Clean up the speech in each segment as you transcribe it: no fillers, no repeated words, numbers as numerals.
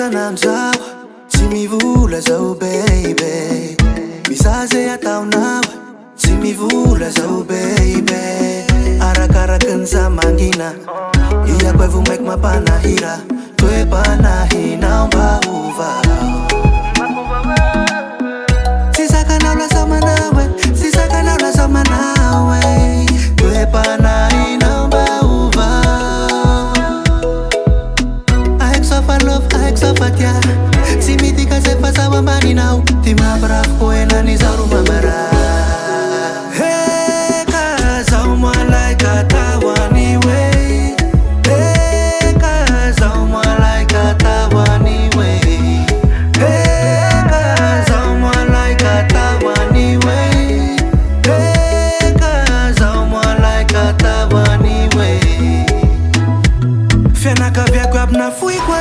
Sanamzao tsy mivola zao baby, misazy ataonao tsy mivola zao baby. Arakarakan'za mangina iako evo maiky mampanahira, toe-panahinao mba ovao. Sisakanao lasa manao sisakanao lasa manao toe-panahinao mba ovao. Aiko safa love, aiko safa tia, tsy mitika zay fa zaho ambaninao, ty mampirafy ko enany zao ro mamara. Eka zaho malaika tawani we, eka zaho malaika tawani we, eka zaho malaika tawani we, eka zaho malaika tawani we. Fianakaviako aby nafoiko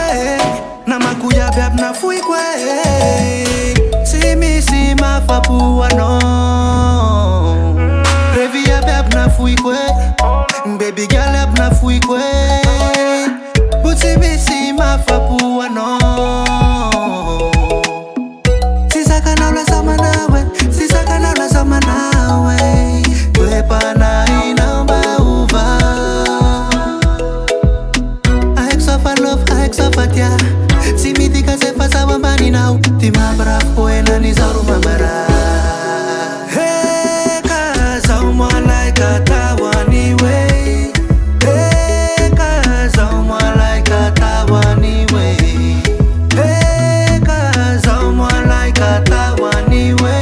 namako iaby aby nafoiko tsy misy mafapo anao. Revi iaby aby nafoiko baby girl aby nafoiko po tsy misy mafapo anao. Sisakanao lasa manao sisakanao lasa manao toe-panahinao mba ovao. Aiko safa love, aiko safa tia, tsy mitika zay fa zaho ambaninao, ty mampirafy ko enany zao ro mamara. Eka zaho malaika tawani we, eka zaho malaika tawani we, eka zaho malaika tawani we,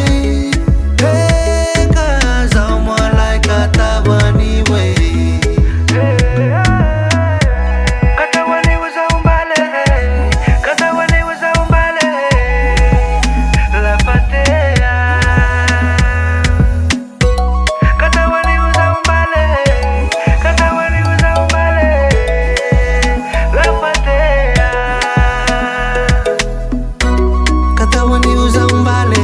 eka zaho malaika tawani we. Katawani uza umbale,